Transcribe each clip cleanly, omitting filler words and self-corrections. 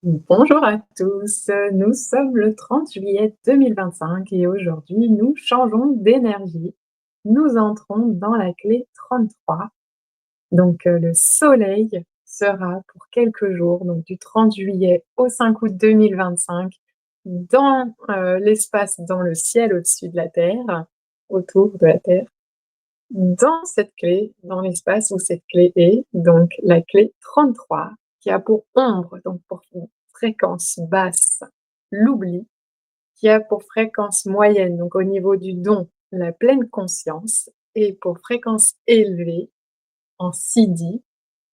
Bonjour à tous, nous sommes le 30 juillet 2025 et aujourd'hui nous changeons d'énergie. Nous entrons dans la clé 33. Donc le soleil sera pour quelques jours, donc du 30 juillet au 5 août 2025 dans, l'espace, dans le ciel au-dessus de la terre, autour de la terre, dans cette clé, dans l'espace où cette clé est, donc la clé 33, qui a pour ombre, donc pour fréquence basse, l'oubli, qui a pour fréquence moyenne, donc au niveau du don, la pleine conscience, et pour fréquence élevée, en Siddhi,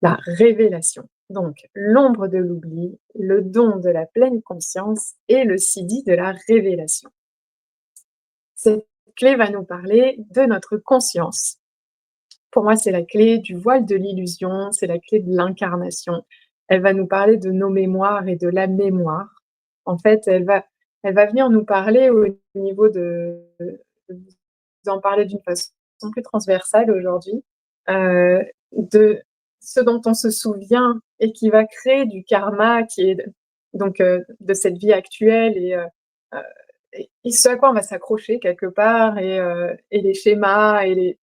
la révélation. Donc l'ombre de l'oubli, le don de la pleine conscience et le Siddhi de la révélation. Cette clé va nous parler de notre conscience. Pour moi, c'est la clé du voile de l'illusion, c'est la clé de l'incarnation. Elle va nous parler de nos mémoires et de la mémoire. En fait, elle va venir nous parler au niveau de vous en parler d'une façon plus transversale aujourd'hui, de ce dont on se souvient et qui va créer du karma qui est donc de cette vie actuelle heu et ce à quoi on va s'accrocher quelque part et les schémas et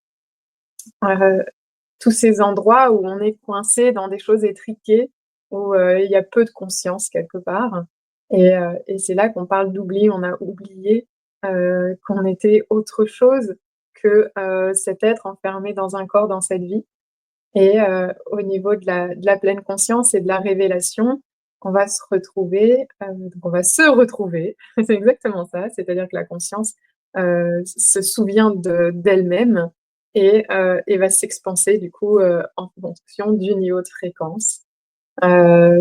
heu, tous ces endroits où on est coincé dans des choses étriquées, où, il y a peu de conscience quelque part et c'est là qu'on parle d'oubli. On a oublié, qu'on était autre chose que, cet être enfermé dans un corps dans cette vie au niveau de la pleine conscience et de la révélation, on va se retrouver, donc on va se retrouver, c'est exactement ça, c'est-à-dire que la conscience, se souvient d'elle-même et va s'expanser du coup, en fonction du niveau de fréquence.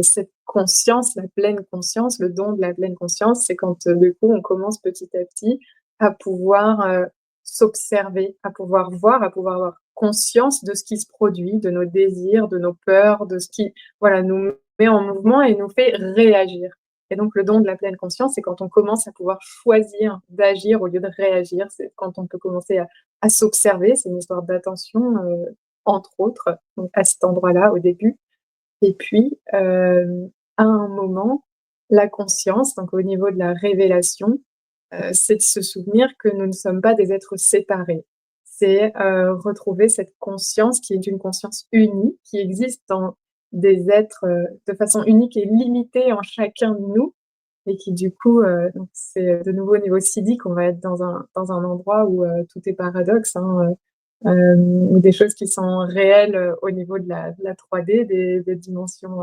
Cette conscience, la pleine conscience, le don de la pleine conscience, c'est quand, du coup, on commence petit à petit à pouvoir, s'observer, à pouvoir voir, à pouvoir avoir conscience de ce qui se produit, de nos désirs, de nos peurs, de ce qui, voilà, nous met en mouvement et nous fait réagir. Et donc le don de la pleine conscience, c'est quand on commence à pouvoir choisir d'agir au lieu de réagir. C'est quand on peut commencer à s'observer. C'est une histoire d'attention, entre autres, donc à cet endroit-là, au début. Et puis, à un moment, la conscience, donc au niveau de la révélation, c'est de se souvenir que nous ne sommes pas des êtres séparés. C'est, retrouver cette conscience qui est une conscience unie, qui existe dans des êtres, de façon unique et limitée en chacun de nous et qui du coup, donc c'est de nouveau au niveau siddhique, on va être dans un endroit où, tout est paradoxe, hein, ou des choses qui sont réelles, au niveau de la 3D, des dimensions,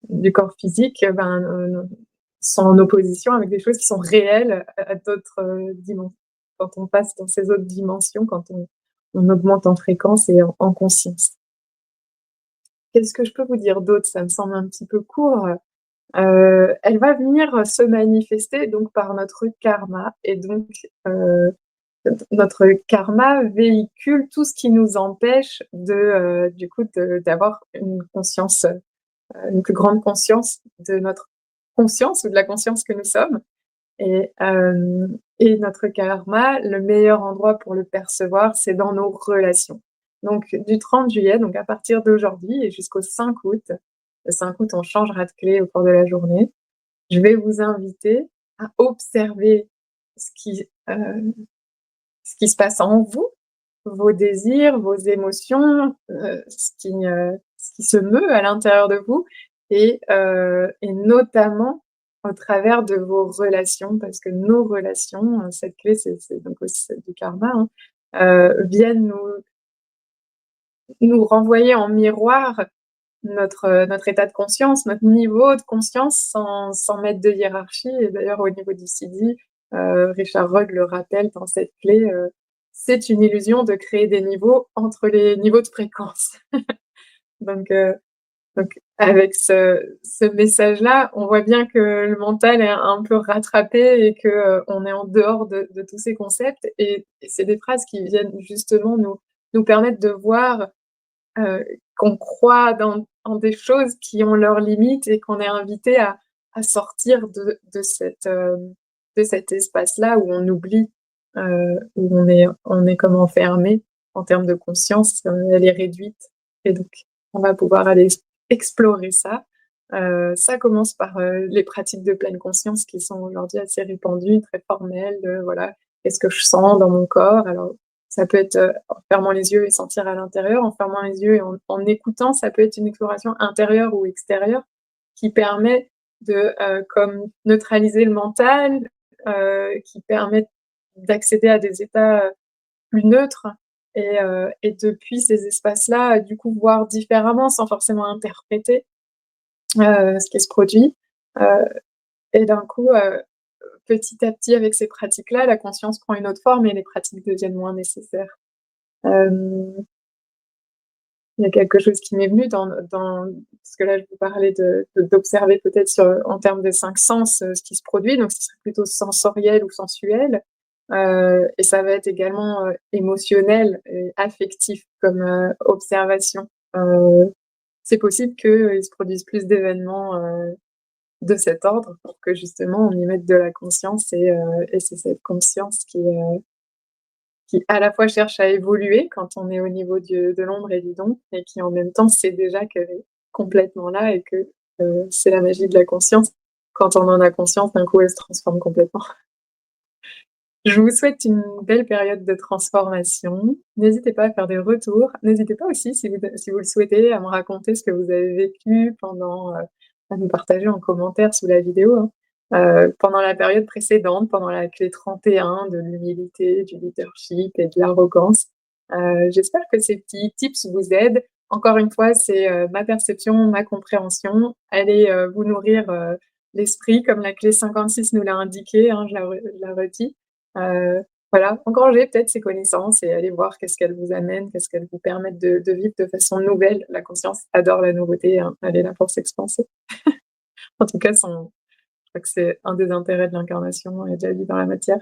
du corps physique, ben, sont en opposition avec des choses qui sont réelles à d'autres, dimensions. Quand on passe dans ces autres dimensions, quand on augmente en fréquence et en conscience. Qu'est-ce que je peux vous dire d'autre? Ça me semble un petit peu court. Elle va venir se manifester donc par notre karma et donc, notre karma véhicule tout ce qui nous empêche du coup d'avoir une conscience, une plus grande conscience de notre conscience ou de la conscience que nous sommes et notre karma, le meilleur endroit pour le percevoir, c'est dans nos relations. Donc du 30 juillet, donc à partir d'aujourd'hui et jusqu'au 5 août, le 5 août, on changera de clé au cours de la journée. Je vais vous inviter à observer ce qui, ce qui se passe en vous, vos désirs, vos émotions, ce qui se meut à l'intérieur de vous et notamment au travers de vos relations parce que nos relations, cette clé, c'est donc aussi celle du karma, hein, viennent nous renvoyer en miroir notre état de conscience, notre niveau de conscience sans mettre de hiérarchie et d'ailleurs au niveau du CD, Richard Rugg le rappelle dans cette clé, c'est une illusion de créer des niveaux entre les niveaux de fréquence. Donc heu, donc avec ce message-là, on voit bien que le mental est un peu rattrapé et que, on est en dehors de tous ces concepts et c'est des phrases qui viennent justement nous permettre de voir qu'on croit dans des choses qui ont leurs limites et qu'on est invité à sortir de cet espace-là où on oublie, où on est comme enfermé en termes de conscience, elle est réduite et donc on va pouvoir aller explorer ça Ça commence par, les pratiques de pleine conscience qui sont aujourd'hui assez répandues, très formelles, de voilà, qu'est-ce que je sens dans mon corps? Alors ça peut être, en fermant les yeux et sentir à l'intérieur, en fermant les yeux et en écoutant, ça peut être une exploration intérieure ou extérieure qui permet de, comme neutraliser le mental, qui permet d'accéder à des états, plus neutres et depuis ces espaces-là, du coup, voir différemment sans forcément interpréter, ce qui se produit, heu et d'un coup, petit à petit avec ces pratiques-là, la conscience prend une autre forme et les pratiques deviennent moins nécessaires. Hem, il y a quelque chose qui m'est venu dans parce que là, je vous parlais d'observer peut-être en termes de 5 sens, ce qui se produit, donc ce serait plutôt sensoriel ou sensuel, et ça va être également, émotionnel et affectif comme, observation. C'est possible qu'il se produise plus d'événements, de cet ordre pour que justement on y mette de la conscience et c'est cette conscience qui à la fois cherche à évoluer quand on est au niveau de l'ombre et du don et qui en même temps sait déjà qu'elle est complètement là et que, c'est la magie de la conscience. Quand on en a conscience, d'un coup, elle se transforme complètement. Je vous souhaite une belle période de transformation. N'hésitez pas à faire des retours. N'hésitez pas aussi, si vous le souhaitez, à me raconter ce que vous avez vécu pendant, à nous partager en commentaire sous la vidéo, hein, pendant la période précédente, pendant la clé 31 de l'humilité, du leadership et de l'arrogance. J'espère que ces petits tips vous aident. Encore une fois, c'est, ma perception, ma compréhension. Allez, vous nourrir, l'esprit comme la clé 56 nous l'a indiqué, hein, je la redis. Voilà, engranger peut-être ces connaissances et aller voir qu'est-ce qu'elles vous amènent, qu'est-ce qu'elles vous permettent de vivre de façon nouvelle. La conscience adore la nouveauté, hein, elle est là pour s'expanser. En tout cas, je crois que c'est un des intérêts de l'incarnation et de la vie dans la matière.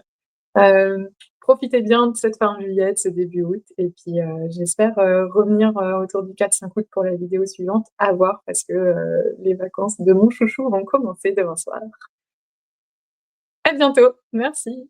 Hem, Profitez bien de cette fin juillet, de ce début août et puis, j'espère, revenir, autour du 4-5 août pour la vidéo suivante. À voir parce que, les vacances de mon chouchou vont commencer demain soir. À bientôt, merci.